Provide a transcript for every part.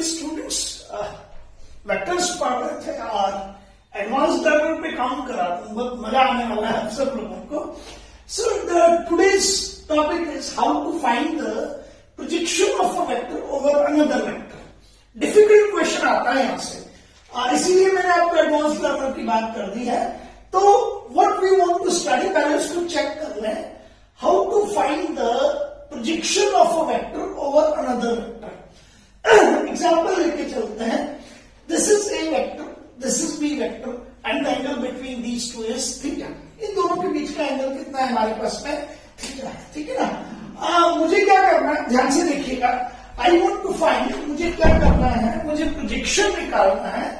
Students vectors पढ़ रहे थे और एडवांस लेवल पे काम करा तो बहुत मजा आने वाला है सब लोगों को. So the today's topic is how to find the projection of a vector over another vector. Difficult question आता है यहां से, इसीलिए मैंने आपको एडवांस लेवल की बात कर दी है. तो what we want to study, पहले उसको चेक कर लें. How to find the projection of a vector over another vector. Example लेके चलते हैं. This is A vector, this is B vector and the angle between these two is theta. इन दोनों के बीच का एंगल कितना है हमारे पास में? थीटा है. ठीक है ना. मुझे क्या करना है, ध्यान से देखिएगा. आई वॉन्ट टू फाइंड, मुझे क्या करना है, मुझे प्रोजेक्शन निकालना है.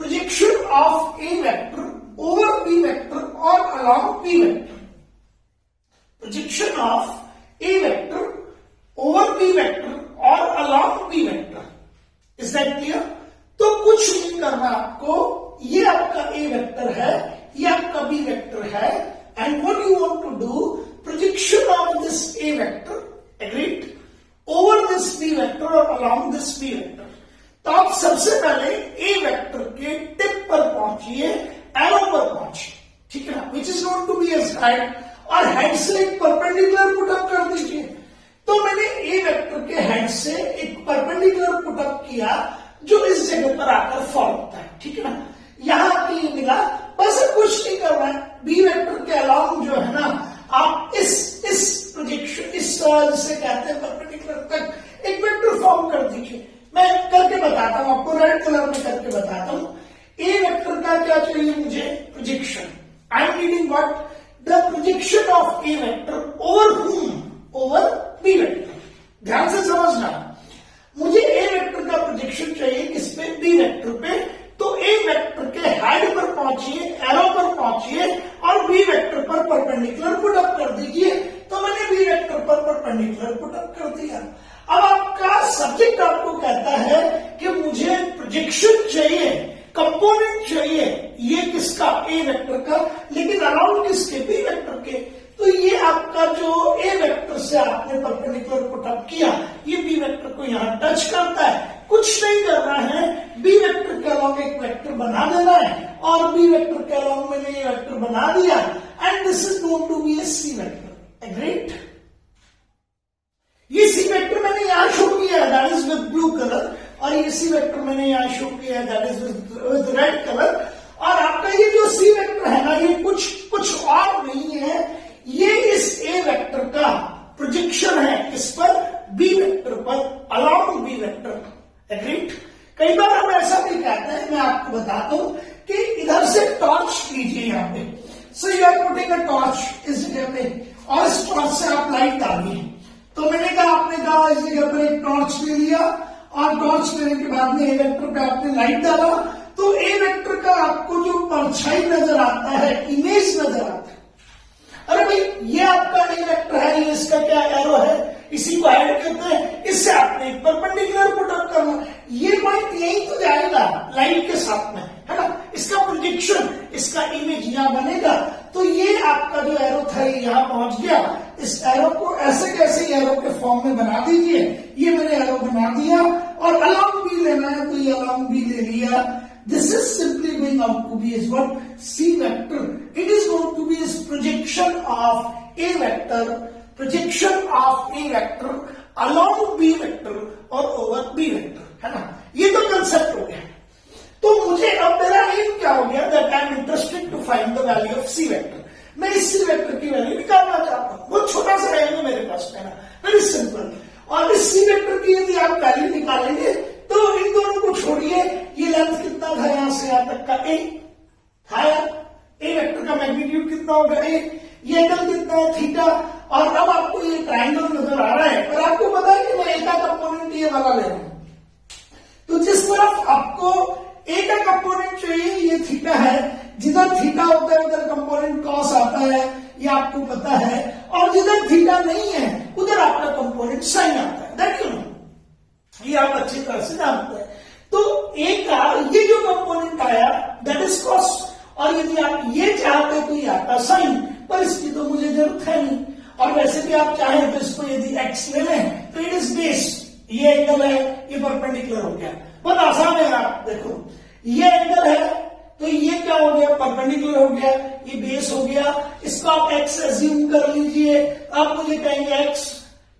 Projection of A vector over B vector और along B vector. Projection of A vector over B vector और along B vector. Is that clear? तो कुछ नहीं करना आपको. ये आपका ए वेक्टर है, ये आपका बी वेक्टर है, and what you want to do, projection of this A vector, agreed, over this B vector और अलॉन्ग दिस बी वेक्टर. तो आप सबसे पहले ए वेक्टर के टिप पर पहुंचिए, एरो पर पहुंचिए. ठीक है ना, which is known to be as head, और हेड से एक परपेंडिकुलर पुटअप कर दीजिए. तो मैंने ए वेक्टर के हेड से एक परपेंडिकुलर पुटअप किया जो इस जगह पर आकर फॉल होता है. ठीक है ना, यहां के लिए मिला. बस कुछ नहीं करना है. बी वेक्टर के अलाउंग जो है ना, आप इस प्रोजेक्शन, इस जिसे कहते हैं परपेंडिकुलर तक एक वेक्टर फॉर्म कर दीजिए. मैं करके बताता हूं आपको, रेड कलर में करके बताता हूं. ए वेक्टर का क्या चाहिए मुझे? Projection. I am needing what? The projection of A vector over hmm? Over B vector. ध्यान से समझना, मुझे ए वेक्टर का प्रोजेक्शन चाहिए किस पे? बी वेक्टर पे. तो ए वेक्टर के हेड पर पहुंचिए, एरो पर पहुंचिए और बी वेक्टर पर परपेंडिकुलर पुटअप कर दीजिए. तो मैंने बी वेक्टर पर परपेंडिकुलर पुटअप कर दिया. अब आपका सब्जेक्ट आपको कहता है कि मुझे प्रोजेक्शन चाहिए, कंपोनेंट चाहिए. ये किसका? ए वेक्टर का. लेकिन अराउंड किसके? बी वेक्टर के. तो ये आपका जो ए वेक्टर से आपने परपेंडिकुलर पुटअप किया, ये बी वेक्टर को यहां टच करता है. कुछ नहीं करना है, बी वेक्टर के अलावा एक वेक्टर बना देना है, और बी वेक्टर के अलावा मैंने ये वेक्टर बना दिया, and this is known to be a C vector. Agreed? ये सी वेक्टर मैंने यहां शो किया है, that is with blue colour, और ये सी वेक्टर मैंने यहां शो किया है, that is with red colour. और आपका ये जो सी वेक्टर है ना, ये कुछ और नहीं है, ये इस ए वेक्टर का प्रोजेक्शन है. किस पर? बी वेक्टर पर, अलॉन्ग बी वेक्टर. एग्रीड? कई बार हम ऐसा भी कहते हैं, मैं आपको बताता हूं कि इधर से टॉर्च लीजिए यहां पे. So you are putting a torch इस जगह पे, और इस टॉर्च से आप लाइट डालिए. तो मैंने कहा, आपने कहा इस जगह पर एक टॉर्च ले लिया, और टॉर्च लेने के बाद में ए वेक्टर पे आपने लाइट डाला. तो ए वेक्टर का आपको जो परछाई नजर आता है, इमेज नजर आता है. अरे भाई, ये आपका ए वेक्टर है, ये इसका क्या एरो है, इसी को हेड कहते हैं. इससे आपने एक परपेंडिकुलर पुटअप करना. ये पॉइंट यही तो जाएगा लाइन के साथ में, है ना. इसका प्रोजेक्शन, इसका इमेज यहां बनेगा. तो ये आपका जो एरो था, ये यहां पहुंच गया. इस एरो को ऐसे कैसे एरो के फॉर्म में बना दीजिए. ये मैंने एरो बना दिया, और अलॉन्ग बी लेना है तो ये अलॉन्ग बी ले लिया. This is simply going out to be as what? C vector. It is going to be as projection of A vector, projection of A vector along B vector or over B vector. है ना. ये तो concept हो गया. तो मुझे अब मेरा एम क्या हो गया? That I am interested to find the value of C vector. मैं इस C vector की वैल्यू निकालना चाहता हूं. बहुत छोटा सा है मेरे पास में ना, वेरी सिंपल. और इस C vector की यदि आप वैल्यू निकालेंगे तो इन दोनों को छोड़िए. ये लेंथ कितना था यहां से यहां तक का? ए था. ए वेक्टर का मैग्नीट्यूड कितना होगा? ए. ये एंगल कितना है? थीटा. और अब आपको ये ट्रायंगल नजर आ रहा है, पर आपको पता है कि मैं ए का कंपोनेंट ये वाला ले रहा हूं. तो जिस तरफ आपको ए का कंपोनेंट चाहिए, ये थीटा है. जिधर थीटा होता है उधर कंपोनेंट कॉस आता है, ये आपको पता है. और जिधर थीटा नहीं है उधर आपका कंपोनेंट साइन आता है. दैट यू नो, ये आप अच्छी तरह से जानते हैं. तो ए का ये जो कंपोनेंट आया, दैट इज कॉस. और यदि आप ये चाहते तो ये आता साइन, पर इसकी तो मुझे जरूरत है नहीं. और वैसे भी आप चाहें तो इसको यदि एक्स ले लें तो इट इज बेस. ये एंगल है, ये परपेंडिकुलर हो गया। बहुत आसान है आप देखो, ये एंगल है तो ये क्या हो गया, परपेंडिकुलर हो गया, ये बेस हो गया, इसको आप एक्स एज्यूम कर लीजिए। आप मुझे कहेंगे X,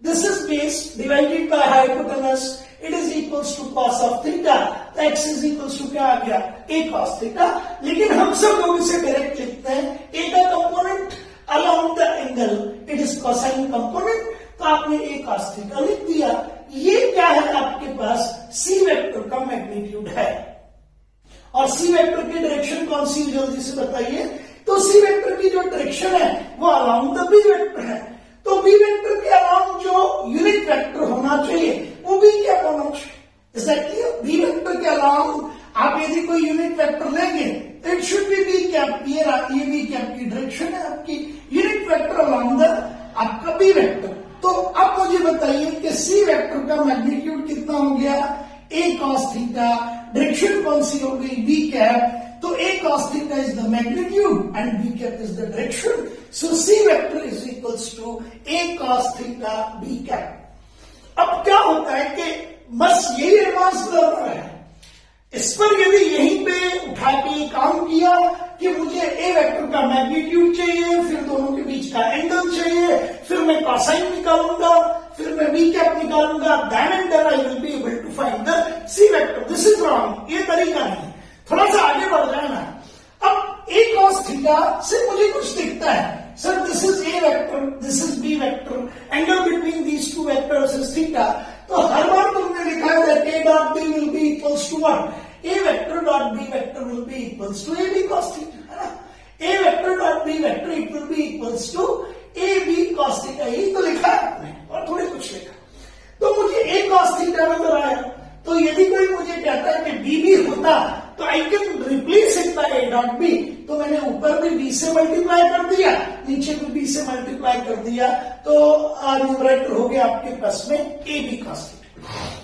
this is base divided by hypotenuse, it is equals to cos of theta, तो एक्स इज इक्वल्स टू क्या आ गया, ए कॉस थीटा। लेकिन हम सब लोग इसे डायरेक्ट लिखते हैं, ए का component along the angle it is cosine component, तो आपने ए कॉस थीटा लिख दिया। ये क्या है, आपके पास सी वेक्टर का मैग्नीट्यूड है। और सी वेक्टर की डायरेक्शन कौन सी, जल्दी से बताइए। तो सी वेक्टर की जो डायरेक्शन है वो अलोंग द बी वेक्टर है। तो बी वेक्टर के अलोंग जो यूनिट वेक्टर होना चाहिए वो बी कैप होना चाहिए। एग्जैक्टली बी वेक्टर के अलोंग आप यदि कोई यूनिट वेक्टर लेंगे तो it should be B cap. ये बी कैप की डायरेक्शन है आपकी, यूनिट वेक्टर अलोंग द आपका बी वेक्टर। तो अब मुझे बताइए कि सी वेक्टर का मैग्नीट्यूड कितना हो गया, ए कॉस थीटा, डायरेक्शन कौन सी हो गई, बी कैप। तो A cos theta is the magnitude and B cap is the direction. So C vector is equals to A cos theta B cap. अब क्या होता है कि बस यही एडवांस लर्नर है, इस पर यदि यहीं पे उठा के काम किया कि मुझे ए वेक्टर का मैग्नीट्यूड चाहिए, फिर दोनों के बीच का एंगल चाहिए, फिर मैं कॉसाइन निकालूंगा, फिर मैं बी कैप निकालूंगा, then and then I will be able to find the C vector. This is wrong, ये तरीका नहीं। थोड़ा सा आगे बढ़ जाना। अब ए कॉस थीटा से मुझे कुछ दिखता है, sir this is A vector, this is B vector, angle between these two vectors is theta. तो हर बार तुमने लिखा है that A dot B will be equals to what, A vector dot B vector will be equals to A B cos theta, है ना। A vector dot B vector it will be equals to A B cos theta, यही तो लिखा है आपने और थोड़े कुछ लिखा। तो मुझे ए कॉस थीटा नजर आया, तो यदि कोई मुझे कहता है कि बी भी होता तो I can replace it by A dot B, तो मैंने ऊपर भी बी से मल्टीप्लाई कर दिया, नीचे भी बी से मल्टीप्लाई कर दिया, तो न्यूमरेटर हो गया आपके पास में A B cos theta.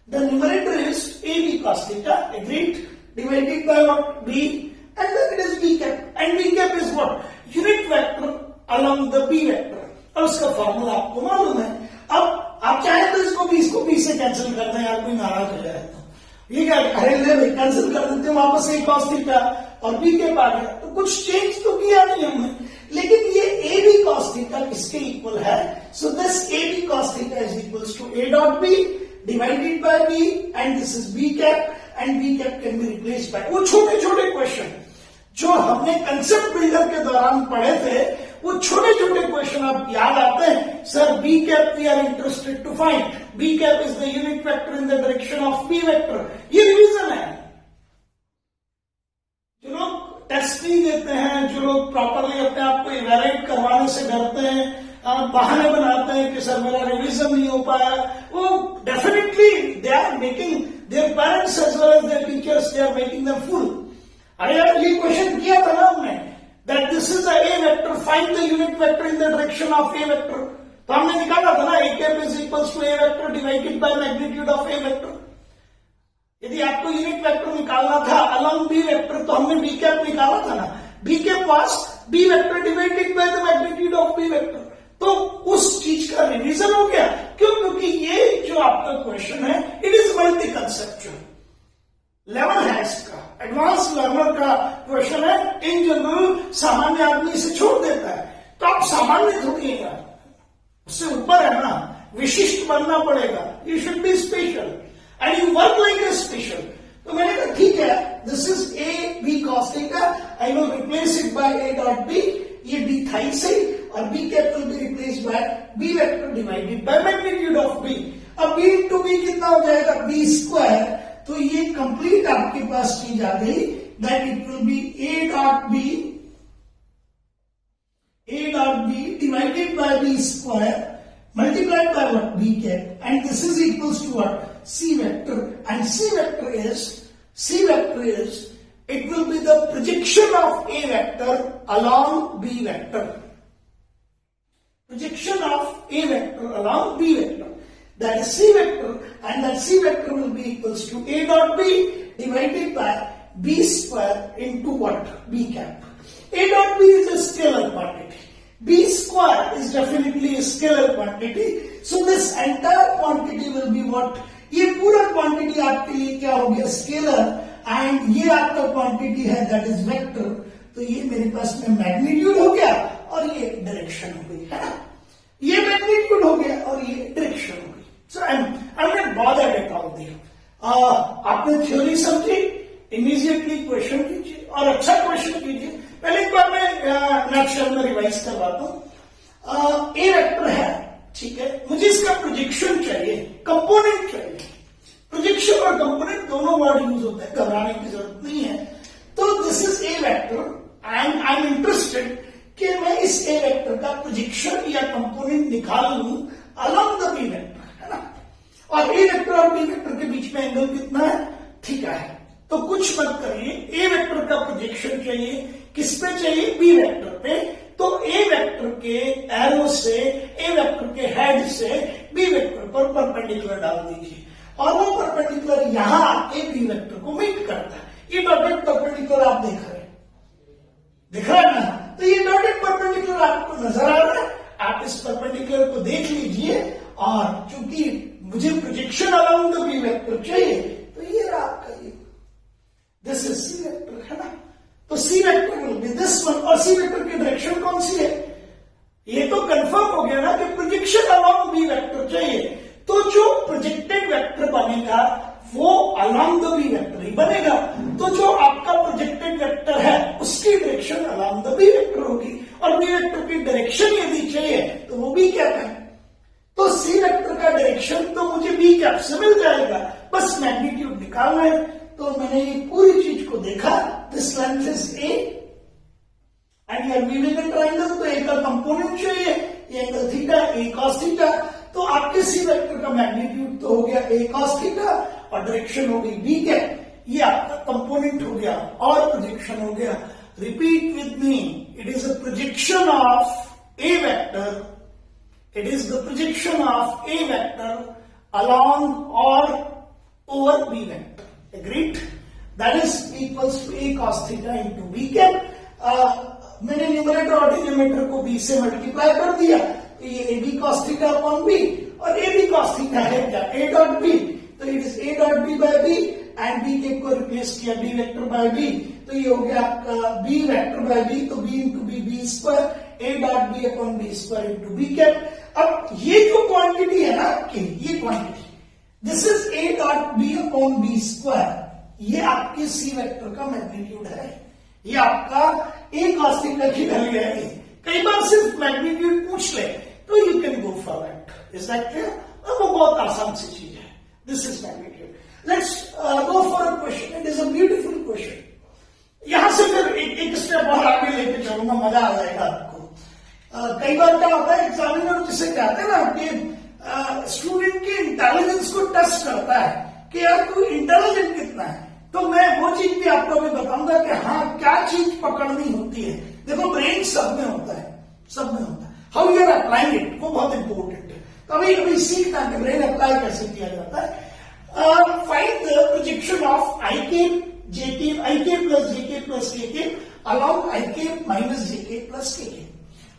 The numerator is AB cos theta, agreed, divided by what, B, and then it is B cap. And B cap is what? Unit vector along the B vector. अब इसका formula आपको मालूम है। अब आप चाहे तो इसको B से कैंसिल कर दें, यार कोई नाराज हो जाए तो ये क्या, अरे ले भाई कैंसिल कर देते हैं, वापस A cos theta और B cap आ गया। तो कुछ चेंज तो किया नहीं हमने, लेकिन ये AB cos theta किसके इक्वल है? So this AB cos theta is equals to A dot B divided by B, and this is B cap, and B cap can be replaced by वो छोटे छोटे क्वेश्चन जो हमने concept builder के दौरान पढ़े थे, वो छोटे छोटे क्वेश्चन आप याद आते हैं। Sir B cap we are interested to find, B cap is the unit vector in the direction of B vector, ये रिवीजन है। जो लोग टेस्ट नहीं देते हैं, जो लोग प्रॉपरली अपने आप को इवैल्यूएट करवाने से डरते हैं, बहाने बनाते हैं कि सर मेरा रिवीजन नहीं हो पाया, वो definitely they are making their parents as well as their teachers, they are making them fool. अरे यार ये क्वेश्चन किया था ना हमने, that this is a A vector, find the unit vector in the direction of A vector. तो हमने निकाला था ना, A cap is equals to A vector divided by magnitude of A vector. यदि आपको यूनिट वेक्टर निकालना था along B vector, तो हमने बी कैप निकाला था ना, B cap was B vector divided by the magnitude of B vector. तो उस चीज का रिवीजन हो गया। क्यों? क्योंकि ये जो आपका क्वेश्चन है it is multi conceptual level है, इसका एडवांस लर्नर का क्वेश्चन है। इन जनरल सामान्य आदमी इसे छोड़ देता है, तो आप सामान्य थोड़ी है यार, उससे ऊपर है ना, विशिष्ट बनना पड़ेगा। You should be special and you work like a special. तो मैंने कहा ठीक है, this is A B cos theta, I will replace it by A dot B, ये डी था ही सही, और B cap will be replaced by B vector divided by magnitude of B. अब बी इंटू बी कितना हो जाएगा, B square. तो ये कंप्लीट आपके पास चीज आ गई, that it will be A dot B divided by B square multiplied by what, b cap, and this is equals to what, c vector, and c vector is it will be the projection of a vector along b vector, projection of a vector along b vector, that is c vector, and that c vector will be equals to a dot b divided by b square into what, b cap. A dot b is a scalar quantity, B square is definitely a scalar quantity. So this entire quantity will be what? ये पूरा quantity आपके लिए क्या हो गया? Scalar. And ये आपका quantity है that is vector. तो ये मेरे पास में magnitude हो गया और ये direction हो गई, है ना? ये magnitude हो गया और ये direction हो गई. So I'm not bothered at all there. आपने थ्योरी समझी, इमीडिएटली क्वेश्चन कीजिए और अच्छा क्वेश्चन कीजिए. पहले एक बार मैं नेक्स्ट में रिवाइज करवाता हूं. ए वेक्टर है, ठीक है, मुझे इसका प्रोजेक्शन चाहिए, कंपोनेंट चाहिए. प्रोजेक्शन और कंपोनेंट दोनों वर्ड यूज होते हैं, घबराने की जरूरत नहीं है. तो this is A vector and I am interested कि मैं इस ए वेक्टर का प्रोजेक्शन या कंपोनेंट निकाल लूं अलोंग द बी वेक्टर, है ना. और ए वेक्टर और बी वेक्टर के बीच में एंगल कितना है? थीटा है. तो कुछ मत करिए, ए वेक्टर का प्रोजेक्शन चाहिए, किस पे चाहिए? बी वेक्टर पे. तो ए वेक्टर के एरो से, ए वेक्टर के हेड से बी वेक्टर पर परपेंडिकुलर डाल दीजिए और वो परपेंडिकुलर यहां आके बी वेक्टर को मीट करता है. ये डॉटेड परपेंडिकुलर आप देख रहे हैं, दिख रहा है ना? तो ये डॉटेड परपेंडिकुलर आपको नजर आ रहा है. आप इस परपेंडिकुलर को देख लीजिए और चूंकि मुझे projection around the B vector चाहिए तो ये रहा आपका ये, दिस इज सी वेक्टर, है ना. तो C vector will be this one. और सी वेक्टर की डायरेक्शन कौन सी है? ये तो कंफर्म हो गया ना कि प्रोजेक्शन अराउंड बी वेक्टर चाहिए. तो जो प्रोजेक्टेड वेक्टर बनेगा वो अलोंग द बी वेक्टर ही बनेगा. तो जो आपका प्रोजेक्टेड वेक्टर है उसकी direction along the B vector होगी और बी वेक्टर की डायरेक्शन यदि चाहिए तो वो बी कैप है. तो सी वेक्टर का डायरेक्शन तो मुझे बी कैप से मिल जाएगा, बस मैग्नीट्यूड निकालना है. तो मैंने ये पूरी चीज को देखा. This length is A and you're weaving a triangle. तो ए का कंपोनेंट चाहिए, ये angle theta, A cos theta. तो आपके सी वेक्टर का मैग्नीट्यूड तो हो गया ए कॉस थीटा और डायरेक्शन हो गई बी कैप. ये आपका कंपोनेंट हो गया और प्रोजेक्शन हो गया. Repeat with me, it is a projection of A vector. It is the projection of A vector along or over B vector. Agreed? That is equals to A cos theta into B cap. मैंने numerator और denominator को B से multiply कर दिया तो ये AB cos theta upon B और AB cos theta है क्या? A dot B. तो it is A dot B by B and B cap को रिप्लेस किया B vector by B. तो ये हो गया आपका B vector by B. तो B into B, B square, A dot B upon B square into B cap. अब ये जो क्वांटिटी है ना आपकी, ये quantity, this is A dot B upon B square. ये आपके सी वेक्टर का मैग्नीट्यूड है. ये आपका ए कॉस थीटा की वैल्यू है. कई बार सिर्फ मैग्नीट्यूड पूछ ले तो you can go for that. Is that clear? वो बहुत आसान सी चीज है. This is magnitude. Let's go for a question. It is a beautiful question. यहां से फिर एक स्टेप और आगे लेके चलूंगा, मजा आ जाएगा आपको. कई बार क्या होता है, एग्जामिनर जिसे कहते हैं ना कि स्टूडेंट की इंटेलिजेंस को टेस्ट करता है कि यार तू इंटेलिजेंट कितना है. तो मैं वो चीज भी आपको अभी बताऊंगा कि हाँ क्या चीज पकड़नी होती है. देखो ब्रेन सब में होता है, सब में होता है. How you are applying it वो बहुत इंपॉर्टेंट है. कभी कभी सीखना कि ब्रेन अप्लाई कैसे किया जाता है. Find the projection of I के जे के, आई के प्लस जे के प्लस के के अलॉन्ग आई के माइनस जे के प्लस के के.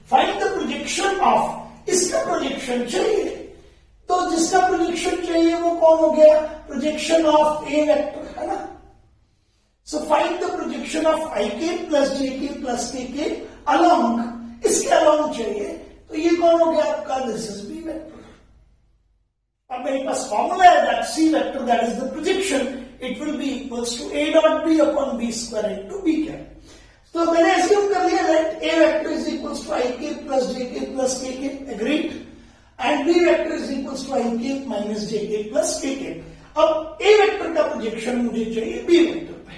फाइंड द प्रोजेक्शन ऑफ, इसका प्रोजेक्शन चाहिए. तो जिसका प्रोजेक्शन चाहिए वो कौन हो गया? प्रोजेक्शन ऑफ ए वेक्टर, है ना. So find the projection of I के प्लस जे के प्लस के अलोंग, इसके अलोंग चाहिए. तो ये कौन हो गया आपका? This is B vector. अब मेरे पास फॉर्मूला है that C vector that is the projection, it will be equals to A dot B upon B square into B cap. तो मैंने एज्यूम कर लिया that A vector is equals to I के plus J के plus K cap. Agreed? And B vector is equals to I के minus j के plus K के. अब ए वेक्टर का प्रोजेक्शन मुझे चाहिए बी वेक्टर पे.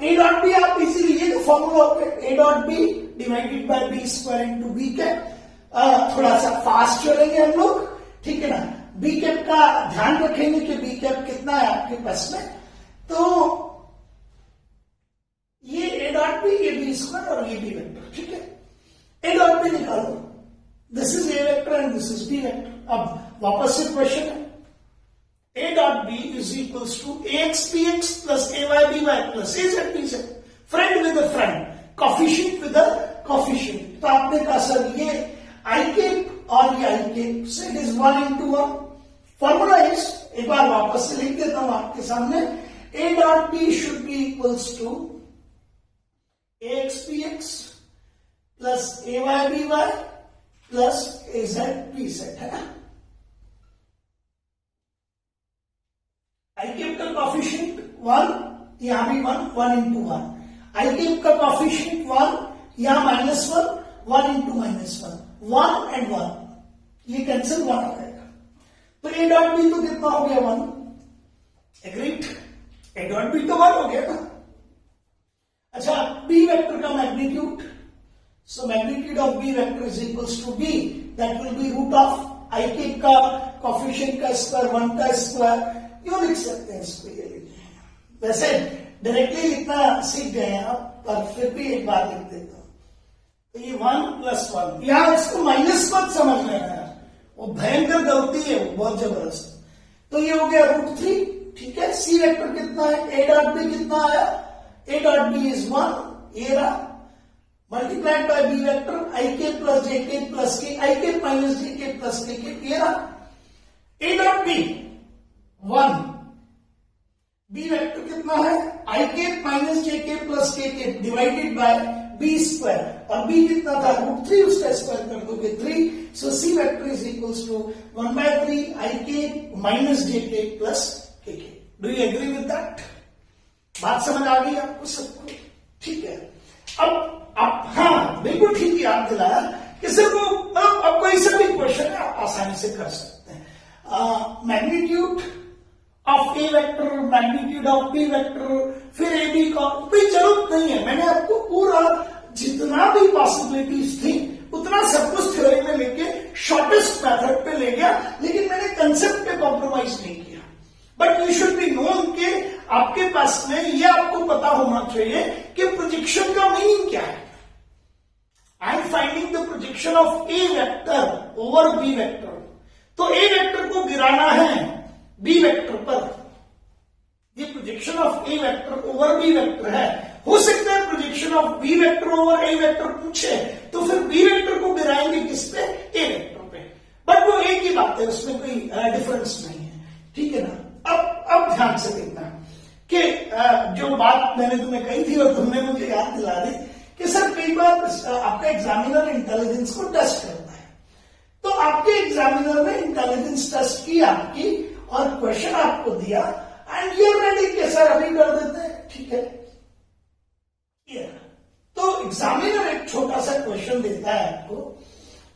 ए डॉट बी आप इजीली, ये तो फॉर्मूला हो गया, A dot B divided by B square into B cap. थोड़ा सा फास्ट चलेंगे हम लोग, ठीक है ना. बी कैप का ध्यान रखेंगे कि बी कैप कितना है आपके पास में. तो ये ए डॉट बी, ये बी स्क्वायर और ये बी वेक्टर, ठीक है. ए डॉट बी निकालो. This is A vector and this is B vector. अब वापस से क्वेश्चन है, ए dot B is equals to A X P X plus A Y B Y plus A Z B Z. Friend with a friend, coefficient with a coefficient. तो आपने कहा sir ये I cap और ये I cap, so it is 1 into 1. Formula is, एक बार वापस से लिख देता हूं आपके सामने, A dot B should be equals to AX BX plus AY BY plus AZ BZ, है ना? आई केप का कॉफिशिएंट 1, यहां भी 1 into 1. आई केप का कॉफिशिएंट 1, यहां -1, 1 into -1, 1 and 1, ये कैंसिल 1 आ जाएगा. तो A dot B तो कितना हो गया 1. एग्रीड. A dot B तो 1 हो गया ना. अच्छा, B वेक्टर का magnitude, so magnitude of B vector is equals to B, that will be root of I cap का कॉफिशिएंट का स्क्वायर 1 का स्क्वायर. क्यों लिख सकते हैं इसको, ये लिखिए. वैसे डायरेक्टली लिखना सीख गए हैं आप, पर फिर भी एक बार लिख देता हूं. तो ये 1 + 1, यहां इसको माइनस मत समझ लेना है, वो भयंकर गलती है, वो बहुत जबरदस्त. तो ये हो गया √3. ठीक है. सी वेक्टर कितना है, A डॉट बी कितना आया, A डॉट बी इज 1, ये रहा, मल्टीप्लाइड बाय बी वेक्टर आई के प्लस जे के प्लस के, आई के माइनस जे के प्लस के, ये रहा. A dot b 1, B vector कितना है, आई के माइनस जे के plus k divided by B square, और बी कितना था √3, उसका स्क्वायर कर दोगे 3. So C vector is equals to 1/3 आई के माइनस जे के plus k. Do you agree with that? बात समझ आ गई आपको सबको? ठीक है. अब हाँ बिल्कुल ठीक याद दिलाया कि सिर्फ अब कोई सा भी क्वेश्चन है आप आसानी से कर सकते हैं. Magnitude of A vector, magnitude of B vector, फिर ए बी का कोई जरूरत नहीं है. मैंने आपको पूरा जितना भी पॉसिबिलिटीज थी उतना सब कुछ थ्योरी में लेके शॉर्टेस्ट मेथड पे ले गया, लेकिन मैंने कंसेप्ट पे कॉम्प्रोमाइज नहीं किया. But you should be known के आपके पास में ये आपको पता होना चाहिए कि प्रोजेक्शन का मीनिंग क्या है. I am finding the projection of A vector over B vector. तो ए वेक्टर को गिराना है बी वेक्टर पर, ये projection of A vector over B vector है. हो सकता है projection of B vector over a vector पूछे, तो फिर बी वेक्टर को गिराएंगे किस पे, ए वेक्टर पे. बट वो एक ही बात है, उसमें कोई डिफरेंस नहीं है. ठीक है ना. अब ध्यान से देखना कि जो बात मैंने तुम्हें कही थी और तुमने मुझे याद दिला दी कि सर कई बार आपका एग्जामिनर इंटेलिजेंस को टेस्ट करता है. तो आपके एग्जामिनर ने इंटेलिजेंस टेस्ट की आपकी और क्वेश्चन आपको दिया एंड यू रेडी के सर अभी कर देते हैं. ठीक है. तो एग्जामिनर एक छोटा सा क्वेश्चन देता है आपको,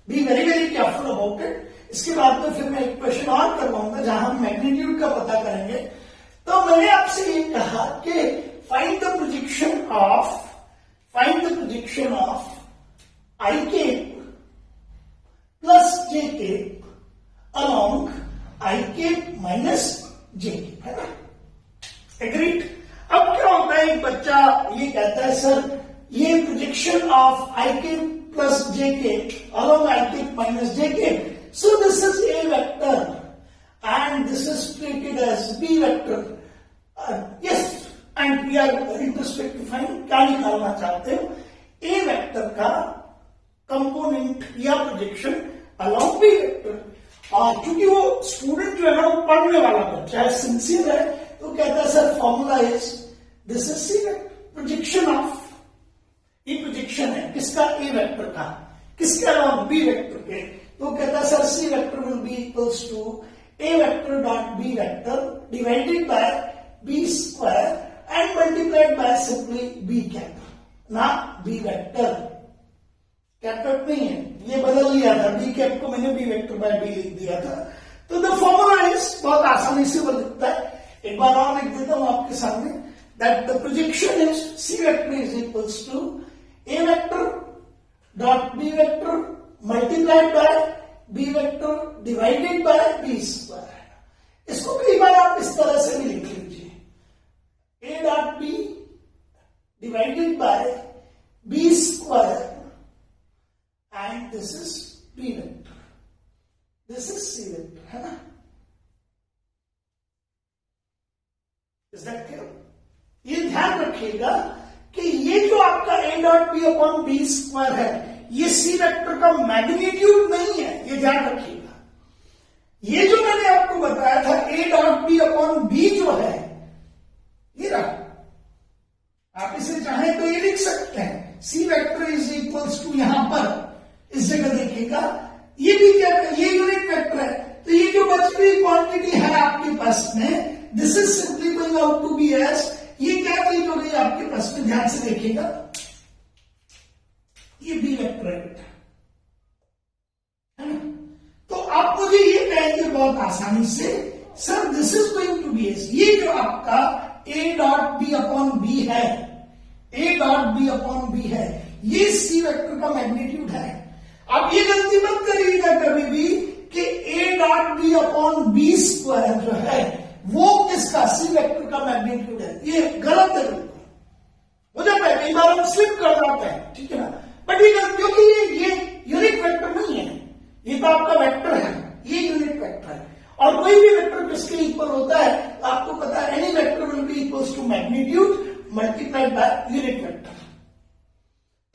be very very careful about it. इसके बाद में फिर मैं एक क्वेश्चन और करवाऊंगा जहां हम मैग्नीट्यूड का पता करेंगे. तो मैंने आपसे ये कहा कि find the projection of I के प्लस जे के अलोंग आई के माइनस जे के, है ना. एग्रीड. अब क्या होता है, एक बच्चा ये कहता है सर ये प्रोजेक्शन ऑफ आई के प्लस जे के अलोंग आई के माइनस जे के, so this is a vector and this is treated as b vector. Yes, and we are interested to find क्या निकालना चाहते हो, a वेक्टर का कंपोनेंट या प्रोजेक्शन अलोंग b वेक्टर. और क्योंकि वो स्टूडेंट जो है ना वो पढ़ने वाला बच्चा है, सिंसियर है, तो कहता है sir formula is this is c vector, projection of, ये प्रोजेक्शन है किसका, ए वेक्टर का, किसके अलावा बी वेक्टर के. तो कहता है sir c vector will be equals to A vector dot B vector divided by B square and multiplied by simply b cap, ना बी वेक्टर. कैप नहीं है, ये बदल लिया था, बी कैप को मैंने बी वेक्टर बाय बी लिख दिया था. तो द फॉर्मूला इज, बहुत आसानी से वो लिखता है. एक बार और लिख देता हूं आपके सामने, that the projection is c vector is equals to A vector dot B vector multiplied by B vector divided by B square. इसको कई बार आप इस तरह से भी लिख लीजिए, ए dot B divided by B square and this is B vector, this is c vector, है ना. Is that clear? ये ध्यान रखिएगा कि ये जो आपका ए dot B upon B square है, ये सी वेक्टर का मैग्नीट्यूड नहीं है, ये ध्यान रखिएगा। ये जो मैंने आपको बताया था a dot B upon b जो है, ये रहा, आप इसे चाहें तो ये लिख सकते हैं, सी वेक्टर इज इक्वल्स टू, यहां पर इस जगह देखिएगा, ये भी क्या है, ये यूनिट वेक्टर है, तो ये जो बची हुई क्वांटिटी है आपके पास में, this is simply going out to be S, ये क्या चीज हो गई आपके पास में, ध्यान से देखिएगा, ये बी वेक्टर है बेटा, है ना। तो आप मुझे ये कहेंगे बहुत आसानी से, sir this is going to be S, ये जो आपका ए डॉट बी अपॉन बी है, ए डॉट बी अपॉन बी है, ये सी वेक्टर का मैग्नीट्यूड है। आप ये गलती मत करिएगा कभी भी कि a dot B upon B square जो है वो किसका, सी वेक्टर का मैग्नीट्यूड है, ये गलत है बिल्कुल। हो जाता है कई बार हम स्लिप कर जाते हैं, ठीक है ना, बट ये गलत, क्योंकि ये यूनिट वेक्टर नहीं है, ये तो आपका वेक्टर है, ये यूनिट वेक्टर है, और कोई भी वेक्टर किसके इक्वल होता है आपको पता है, any vector will be equals to magnitude multiplied by unit vector.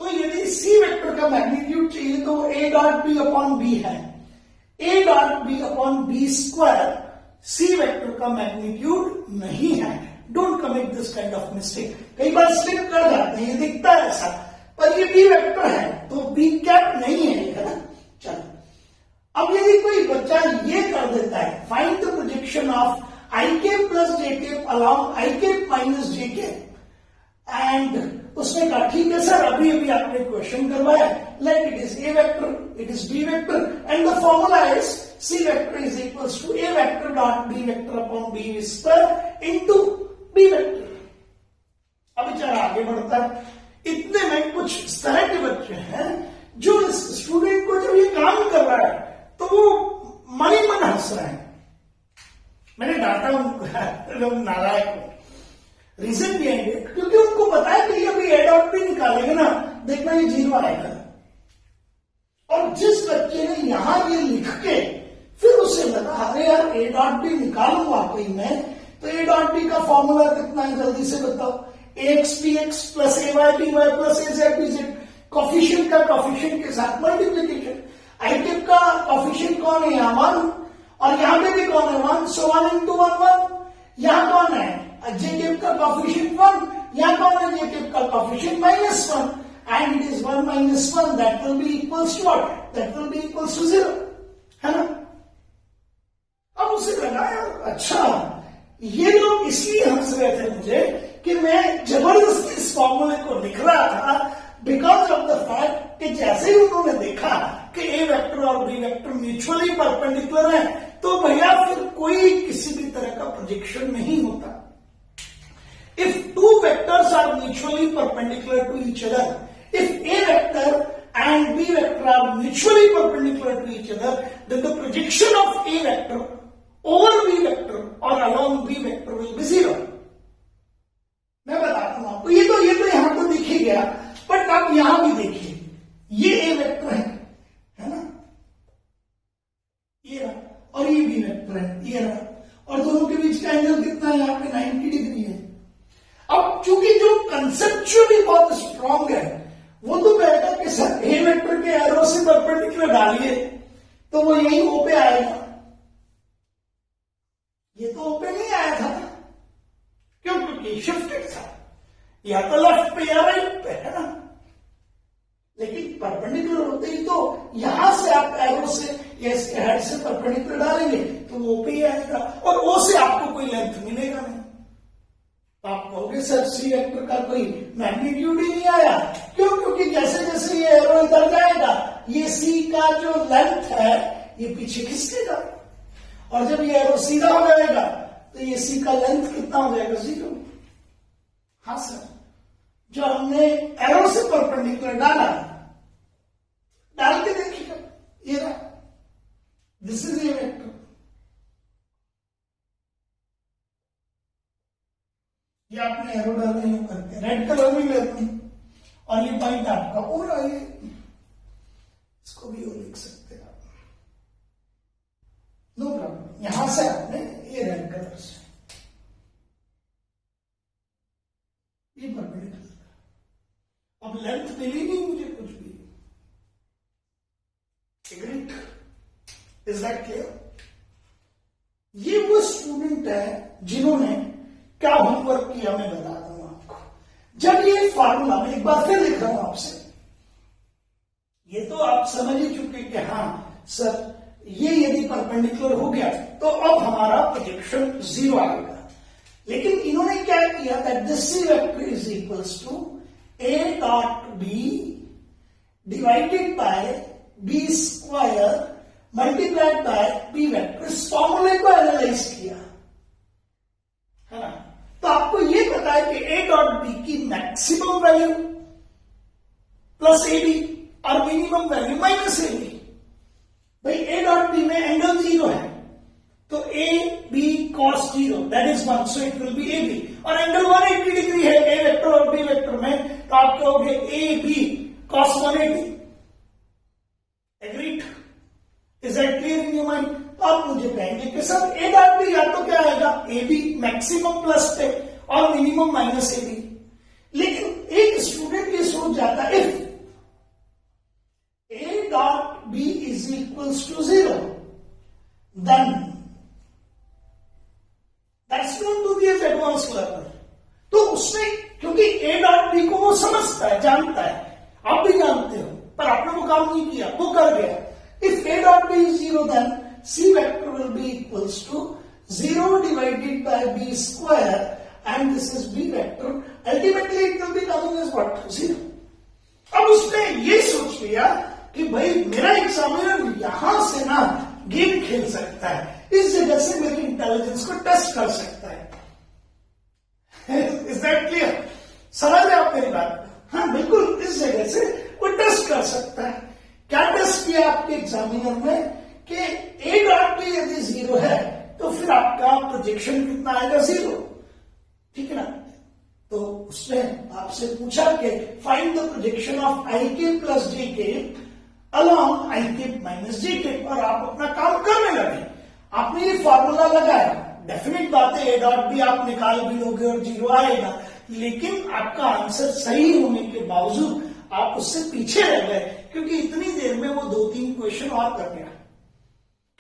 तो यदि सी वेक्टर का मैग्नीट्यूड चाहिए तो A dot B upon B है, ए dot B upon B square C vector का मैग्नीट्यूड नहीं है। Don't commit this kind of mistake, कई बार स्लिप कर जाते हैं, ये दिखता है ऐसा, पर ये बी वेक्टर है तो बी कैप नहीं है ना। चलो, अब यदि कोई बच्चा ये कर देता है, find the projection of I cap plus j cap along i cap minus j cap, and उसने कहा ठीक है सर, अभी अभी आपने क्वेश्चन करवाया, like it is A vector, it is B vector, and the formula is c vector is equals to A vector dot B vector upon B square into b vector. अब बेचारा आगे बढ़ता है, इतने में कुछ इस तरह के बच्चे हैं जो इस स्टूडेंट को जब ये काम कर रहा है तो वो मन ही मन हंस रहे हैं। मैंने डांटा उनको, नारायण को, रीजन भी आएंगे क्योंकि उनको पता है कि अभी ए डॉट बी निकालेंगे ना, देखना ये जीरो आएगा। और जिस बच्चे ने यहां ये लिख के फिर उसे लगा अरे यार ए डॉट बी निकालूंगा कोई मैं, तो ए डॉट बी का फॉर्मूला कितना है जल्दी से बताओ, x P X plus A Y B Y plus A Z B Z, coefficient का कॉफिशिएंट के साथ मल्टीप्लीकेशन। आई टिप का कॉफिशिएंट कौन है, यहाँ 1, और यहां पे भी कौन है 1, सो 1 इंटू 1 1, यहां कौन है जे केप का कॉफिशिएंट 1, यहां कौन है जे केप का coefficient -1, and it is 1 minus 1, that will be equals to what, that will be equals to 0, है ना। अब उसे लगा यार अच्छा, ये लोग इसलिए हंस रहे थे मुझे कि मैं जबरदस्ती इस फॉर्मूले को लिख रहा था, बिकॉज ऑफ द फैक्ट कि जैसे ही उन्होंने देखा कि ए वेक्टर और बी वेक्टर म्यूचुअली परपेंडिकुलर है, तो भैया फिर कोई किसी भी तरह का प्रोजेक्शन नहीं होता। If two vectors are mutually perpendicular to each other, if A vector and B vector are mutually perpendicular to each other, then the projection of A vector over B vector or along B vector will be 0. मैं बताता हूं आपको, ये तो यहां तो दिख ही गया, बट आप यहां भी देखिए, ये A वेक्टर है ना, ये रहा, और ये B वेक्टर है, ये रहा, और दोनों के बीच का एंगल कितना है, यहाँ पे 90 डिग्री है। अब चूंकि जो कंसेप्चुअली बहुत स्ट्रांग है, वो तो कहेगा कि सर ए वेक्टर के एरो से परपेंडिकुलर डालिए तो वो यही ओ पे आएगा, ये तो ओ पे नहीं आया था, क्यों, क्योंकि शिफ्टेड था, या तो लेफ्ट पे या राइट पे, है ना। लेकिन परपेंडिकुलर होते ही तो यहां से आप एरो से या इसके हेड से परपेंडिकुलर डालेंगे तो वो पे ही आएगा, और ओ से आपको कोई लेंथ मिलेगा नहीं। आप कहोगे सर सी वेक्टर का कोई मैग्नीट्यूड ही नहीं आया, क्यों, क्योंकि जैसे जैसे ये एरो इधर जाएगा ये सी का जो लेंथ है ये पीछे खिसकेगा, और जब ये एरो सीधा हो जाएगा तो ये सी का लेंथ कितना हो जाएगा, 0। हाँ सर, जो हमने एरो से परपेंडिकुलर डाल के देखिएगा, ये रहा, दिस इज ए वेक्टर, ये आपने एरो डालना ही करके रेड कलर भी लेते हैं, और ये पॉइंट आपका और आइए, इसको भी और लिख सकते हैं आप, नो प्रॉब्लम। यहां से आपने ये रेड कलर से ये परपेंडिकुलर, अब लेंथ मिली नहीं मुझे कुछ भी, इज दैट क्लियर? ये वो स्टूडेंट है जिन्होंने क्या होमवर्क किया मैं बता दूं आपको। जब ये फार्मूला, मैं एक बार फिर लिख रहा हूं आपसे, ये तो आप समझ ही चुके कि हाँ सर ये यदि परपेंडिकुलर हो गया तो अब हमारा प्रोजेक्शन 0 आएगा। लेकिन इन्होंने क्या किया, that this c vector is equals to a dot B divided by B square multiplied by B vector. इस फॉर्मूले को एनालाइज किया है ना, तो आपको ये पता है कि a डॉट बी की maximum value plus A B और minimum value minus A B. भाई a डॉट बी में एंगल 0 है तो a b cos 0 that is 1, so it will be A B. और एंगल 180 डिग्री है a वेक्टर और b vector में, तो आप कहोगे a b cos 180। Agreed? Is that clear in your mind? तो आप मुझे कहेंगे कि सर a डॉट बी या तो क्या आएगा, ए बी मैक्सिमम प्लस पे और मिनिमम माइनस ए बी। लेकिन एक स्टूडेंट ये सोच जाता है, if a dot b is equals to 0, then that's known to be as advanced learner। तो उसने, क्योंकि a dot b को वो समझता है, जानता है, आप भी जानते हो, पर आपने वो काम नहीं किया, वो कर गया। If a dot b is 0, then c vector will be equals to 0 divided by b square, and this is b vector। Ultimately it will be coming as what? 0। अब उसने ये सोच लिया कि भाई मेरा एग्जामिनर यहां से ना गेम खेल सकता है, इस जगह से मेरी इंटेलिजेंस को टेस्ट कर सकता है। Is that clear? समझ रहे आप मेरी बात? हाँ बिल्कुल, इस जगह से वो टेस्ट कर सकता है। क्या टेस्ट किया आपके एग्जामिनर में कि a डॉट बी यदि 0 है तो फिर आपका प्रोजेक्शन कितना आएगा, 0। ठीक है ना? तो उसने आपसे पूछा कि find the projection of I के प्लस जे के अलॉन्ग आई के माइनस जे के, और आप अपना काम करने लगे। आपने ये फॉर्मूला लगाया, डेफिनेट बात है ए डॉट बी आप निकाल भी लोगे और 0 आएगा, लेकिन आपका आंसर सही होने के बावजूद आप उससे पीछे रह गए, क्योंकि इतनी देर में वो 2-3 क्वेश्चन और कर गया।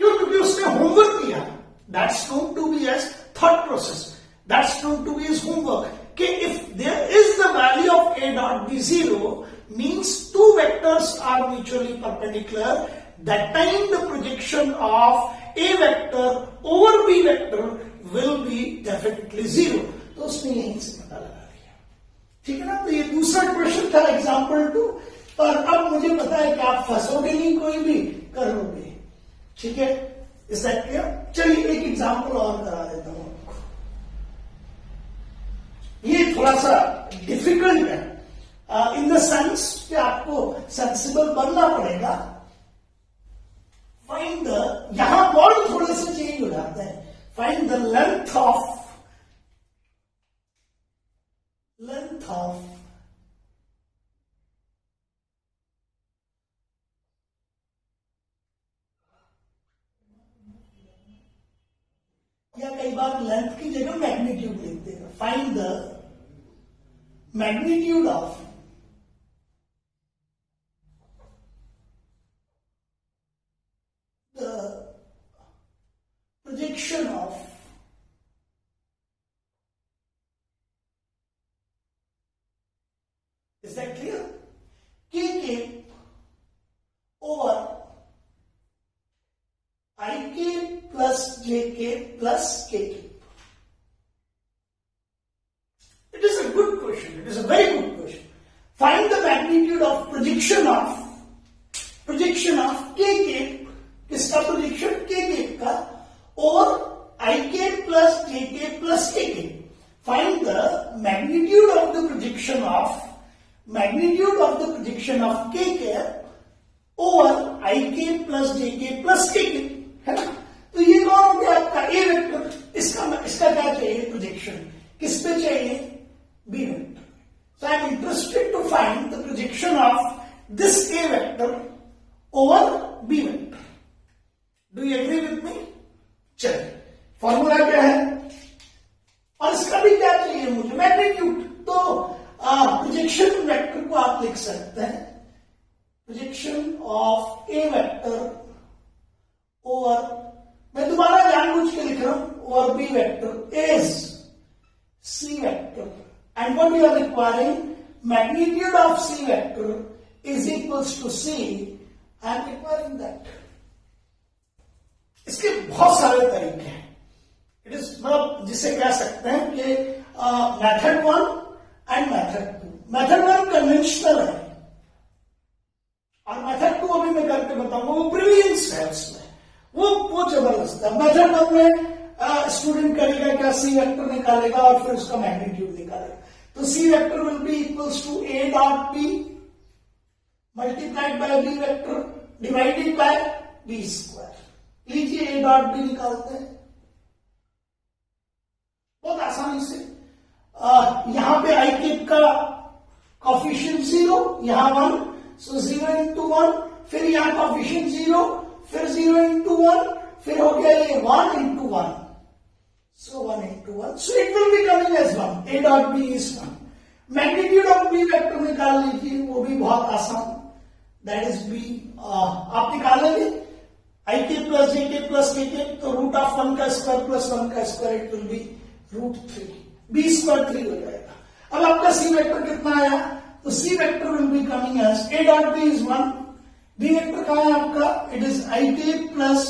क्यों? क्योंकि उसने होमवर्क किया। That's known to be as thought process, that's known to be as homework. कि if there is the value of a dot b 0 means two vectors are mutually perpendicular, that time the projection of a vector over b vector will be definitely 0। तो उसने यहीं से पता लगा लिया। ठीक है ना? तो ये दूसरा क्वेश्चन था एग्जाम्पल 2, और अब मुझे पता है कि आप फंसोगे नहीं, कोई भी कर लोगे। ठीक है? Is that clear? चलिए एक एग्जाम्पल और करा देता हूं। ये थोड़ा सा डिफिकल्ट है इन द सेंस कि आपको सेंसिबल बनना पड़ेगा। फाइंड द, यहां वर्ड थोड़े से चेंज हो जाते हैं। फाइंड द लेंथ ऑफ या कई बार लेंथ की जगह मैग्नीट्यूड लिखते हैं। Find the magnitude of the projection of is that clear? के over I cap plus jk plus kk. It is a good question. It is a very good question. Find the magnitude of projection of kk, किसका projection? kk का, over ik plus jk plus kk. Find the magnitude of the projection of kk over ik plus jk plus kk, है ना? तो ये कौन हो गया आपका ए वेक्टर। इसका क्या चाहिए प्रोजेक्शन, किस पे चाहिए? B vector. So I am interested to find the projection of this A vector over B vector. Do you agree with me? चलिए, फॉर्मूला क्या है और इसका भी क्या चाहिए मुझे? मैग्नीट्यूड। तो प्रोजेक्शन वेक्टर को आप लिख सकते हैं projection of A vector over is C vector. And what we are requiring, magnitude of C vector is equals to C. I am requiring that. इसके बहुत सारे तरीके हैं. इट इज मतलब जिसे कह सकते हैं कि method 1 and method 2. Method 1 conventional है और मेथड 2 अभी मैं करके बताऊंगा, वो ब्रिलियंस है उसमें, वो जबरदस्त है. मेथड 1 में स्टूडेंट करेगा क्या, सी वेक्टर निकालेगा और फिर उसका मैग्नीट्यूड निकालेगा. तो C vector will be equals to A dot B multiplied by B vector divided by B square. लीजिए ए डॉट बी निकालते हैं बहुत आसानी से. यहां पे आई केप का कॉफिशिएंट 0, यहां 1, सो 0 इंटू 1, फिर यहां कॉफिशिएंट 0, फिर 0 इंटू 1, फिर हो गया ये 1 into 1, so 1 into 1, so it will be coming as 1. A dot B is 1. Magnitude of B vector निकाल लीजिए, वो भी बहुत आसान, दैट इज बी. आप निकाल लेंगे आई के प्लस जे के प्लस के के, तो रूट ऑफ 1 का स्क्वायर प्लस 1 का square, it will be root 3. B square 3 हो जाएगा. अब आपका सी वेक्टर कितना आया, तो C vector will be coming as A dot B is 1. B vector कहां है आपका, इट इज आई के प्लस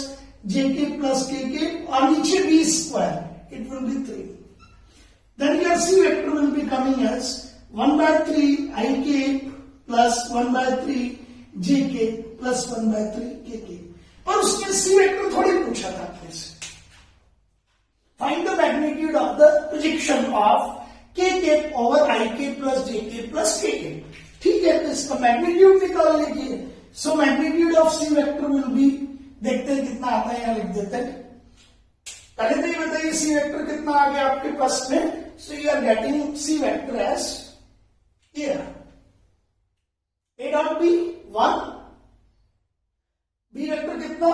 जे के प्लस के के और नीचे b square, it will be 3. Then your c vector will be coming as 1/3 आई के plus 1/3 जे के plus 1/3 के के. और उसमें सी वेक्टर थोड़ी पूछा था आपने से. Find the magnitude of the projection of के केप ओवर आई के प्लस जे के प्लस के के. ठीक है, तो इसका मैग्नीट्यूड निकाल लीजिए. So magnitude of C vector will be, देखते हैं कितना आता है, यहां लिख देते हैं. पहले तो ये बताइए सी वेक्टर कितना आ गया आपके पास में. So you are getting c vector as A dot b 1, B vector कितना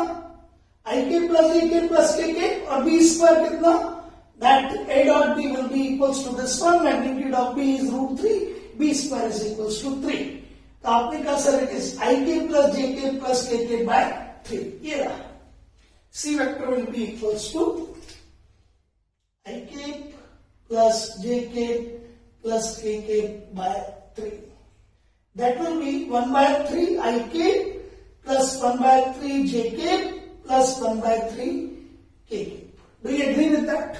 आई के plus a k plus k और बी स्क्वायर कितना, that A dot B will be equals to this one. Magnitude of b is root 3, b square is equals to 3. तो आपने कहा sir it is I के plus J के plus K by 3. ये रहा. C vector will be equals to I के plus J के plus K by 3. That will be 1/3 I cap plus 1/3 jk plus 1/3 kk. Do you agree with that?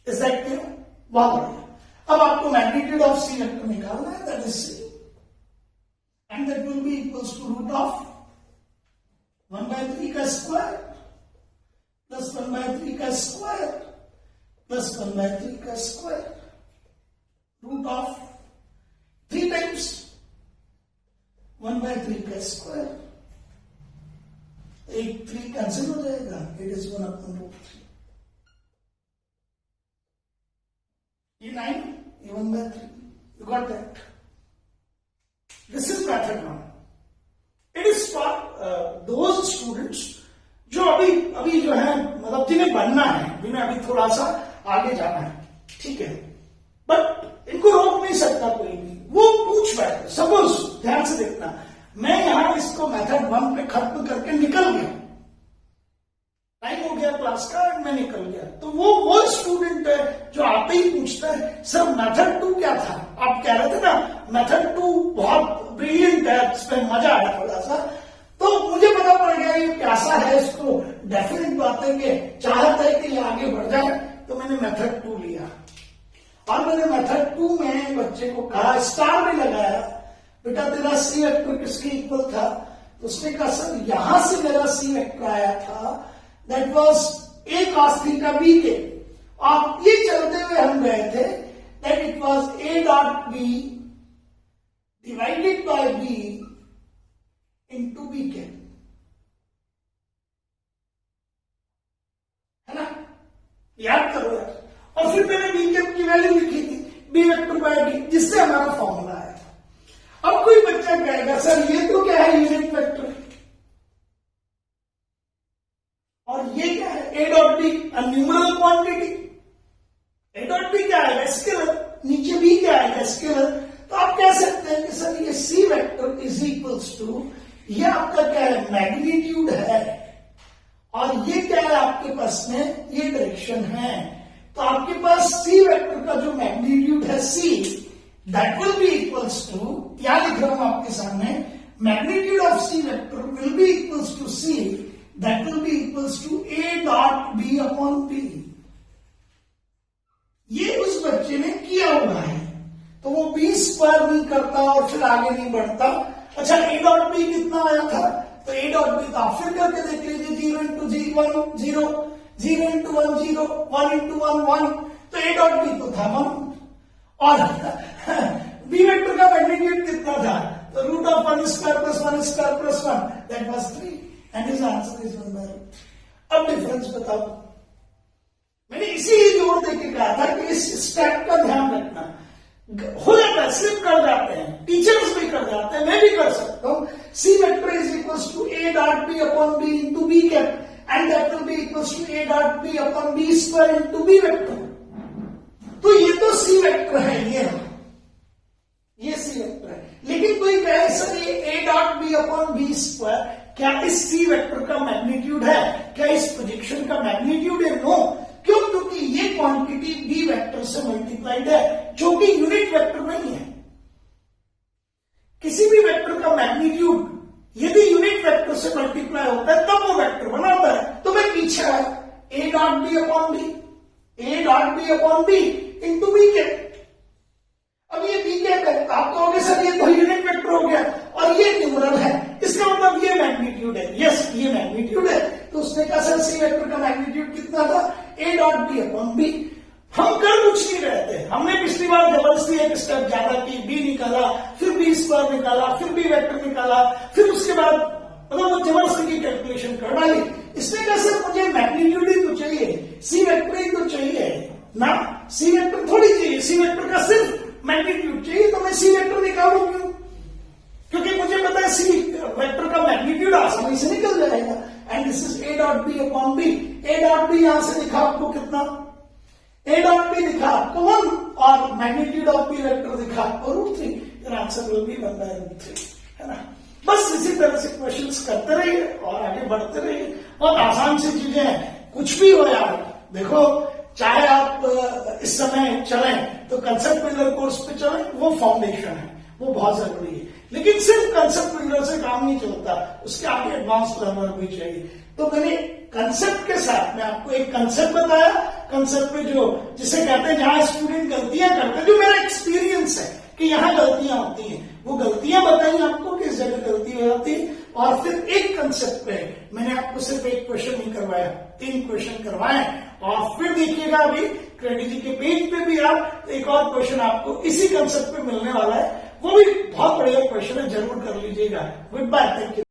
Is that clear? बहुत बढ़िया. अब आपको magnitude of C vector निकालना है, that is c, and that will be equals to root of 1/3 का square plus 1/3 का square plus 1/3 का square, root of 3 times 1/3 का स्क्वायर. एक 3 कैंसिल हो जाएगा, इट इज 1/√3. ये 9, ये 1/3. You got that. This is method 1. It is for those students जो अभी जो है मतलब जिन्हें बनना है, जिन्हें अभी थोड़ा सा आगे जाना है. ठीक है, बट इनको रोक नहीं सकता कोई भी. वो पूछ बैठे, सपोज ध्यान से देखना, मैं यहां इसको मेथड 1 पे खत्म करके निकल गया, टाइम हो गया क्लास का, मैं निकल गया, तो वो स्टूडेंट है जो आते ही पूछता है सर मेथड 2 क्या था. आप कह रहे थे ना मेथड 2 बहुत ब्रिलियंट है, इसमें मजा आया थोड़ा सा, तो मुझे पता पड़ गया ये कैसा है. इसको डेफिनेट बात है कि चाहता है कि ये आगे बढ़ जाए, तो मैंने मेथड 2 लिया. और मैंने मेथड 2 में बच्चे को कहा, स्टार भी लगाया, बेटा तेरा सी वेक्टर किसके इक्वल था. तो उसने कहा सर यहां से मेरा सी वेक्टर आया था, that was a cos theta b k. और ये चलते हुए हम गए थे that it was a dot B divided by b into b k, है ना, याद करो यार. और फिर मैंने बी के की वैल्यू लिखी थी, बी वेक्टर बाय बी, जिससे हमारा फॉर्मूला आया था. अब कोई बच्चा कहेगा सर ये तो क्या है, यूनिट वेक्टर, और ये क्या है, ए dot b numeral quantity. A dot b क्या आएगा, स्केलर, नीचे बी क्या आएगा, स्केलर. तो आप कह सकते हैं कि सर ये C vector is equals to, ये आपका क्या है, मैग्नीट्यूड है, और ये क्या है आपके पास में, ये डायरेक्शन है. तो आपके पास सी वेक्टर का जो मैग्नीट्यूड है C, that will be equals to, क्या लिख रहा हूं आपके सामने, magnitude of C vector will be equals to C, that will be equals to A dot B upon B. ये उस बच्चे ने किया हुआ है, तो वो बी स्क्वायर नहीं करता और फिर आगे नहीं बढ़ता। अच्छा, ए डॉट बी कितना आया था, तो ए डॉट बी तो आप फिर करके देख लीजिए, 0 इंटू 1 0, 0 इंटू 1 0, 1 इंटू 1 1, तो ए डॉट बी तो था 1, और बी वेक्टर का मैग्नीट्यूड कितना था, तो root of 1 square plus 1 square plus 1, that was 3, and his answer is 1/रूट। अब डिफरेंस बताओ। मैंने इसीलिए जोर देके कहा था कि इस स्टेप का ध्यान रखना, हो जाता है, स्लिप कर जाते हैं, टीचर्स भी कर जाते हैं, मैं भी कर सकता हूं। C vector is equals to A dot B upon B into B cap, and that will be equals to A dot B upon B square into B vector. तो ये तो सी वेक्टर है, ये सी वेक्टर है। लेकिन कोई कहे sir ये ए dot B upon B square, क्या इस सी वेक्टर का मैग्नीट्यूड है, क्या इस प्रोजेक्शन का मैग्नीट्यूड है? नो। क्यों? क्योंकि ये क्वांटिटी बी वेक्टर से मल्टीप्लाइड है, जो कि यूनिट वेक्टर नहीं है। किसी भी वेक्टर का मैग्नीट्यूड यदि यूनिट वेक्टर से मल्टीप्लाई होता है तब वो वेक्टर बनाता है। तो मैं पीछे आया, a dot B upon b, A dot B upon B into B cap. अब ये बी कैप है, आप कहोगे सर ये तो यूनिट वेक्टर हो गया और ये न्यूमरल है, इसका मतलब ये मैग्नीट्यूड है। यस, ये मैग्नीट्यूड है। तो उसने कहा सर सी वेक्टर का मैग्नीट्यूड कितना था, a dot B upon b. हम कर कुछ नहीं रहे थे, हमने पिछली बार जबरदस्ती एक स्टेप ज्यादा की, बी निकाला, फिर बी स्क्वायर निकाला, फिर बी वेक्टर निकाला, फिर उसके बाद मतलब वो जबरदस्ती की कैलकुलेशन कर डाली। इसने कहा सर मुझे मैग्नीट्यूड ही तो चाहिए, सी वेक्टर ही तो चाहिए ना, सी वेक्टर थोड़ी चाहिए, सी वेक्टर का सिर्फ मैग्नीट्यूड चाहिए। तो मैं सी वेक्टर निकालू क्यों? क्योंकि मुझे पता है सी वेक्टर का मैग्नीट्यूड आसानी से निकल जाएगा। And this is A dot B upon b. A dot b यहां से लिखा आपको कितना, ए डॉट बी लिखा आपको 1 और मैग्नीट्यूड ऑफ बी वेक्टर दिखा आपको √3। फिर आंसर विल बी 1/√3, है ना। बस इसी तरह से क्वेश्चंस करते रहिए और आगे बढ़ते रहिए। बहुत आसान सी चीजें हैं, कुछ भी हो यार। देखो, चाहे आप इस समय चलें तो कंसेप्ट बिल्डर कोर्स पे चलें, वो फाउंडेशन है, वो बहुत जरूरी है। लेकिन सिर्फ कंसेप्ट बिल्डर से काम नहीं चलता, उसके आगे एडवांस लर्नर भी चाहिए। तो मैंने कंसेप्ट के साथ में आपको एक कंसेप्ट बताया, कंसेप्ट पे जो जिसे कहते हैं जहां स्टूडेंट गलतियां करते हैं, जो मेरा एक्सपीरियंस है कि यहां गलतियां होती हैं, वो गलतियां बताई आपको किस जगह गलती हो जाती है। और फिर एक कंसेप्ट पे मैंने आपको सिर्फ एक क्वेश्चन नहीं करवाया, 3 क्वेश्चन करवाए। और फिर देखिएगा अभी क्रेडिट जी के पेज पे भी आप एक और क्वेश्चन आपको इसी कंसेप्ट पे मिलने वाला है, वो भी बहुत बढ़िया क्वेश्चन है, जरूर कर लीजिएगा। Goodbye, thank you.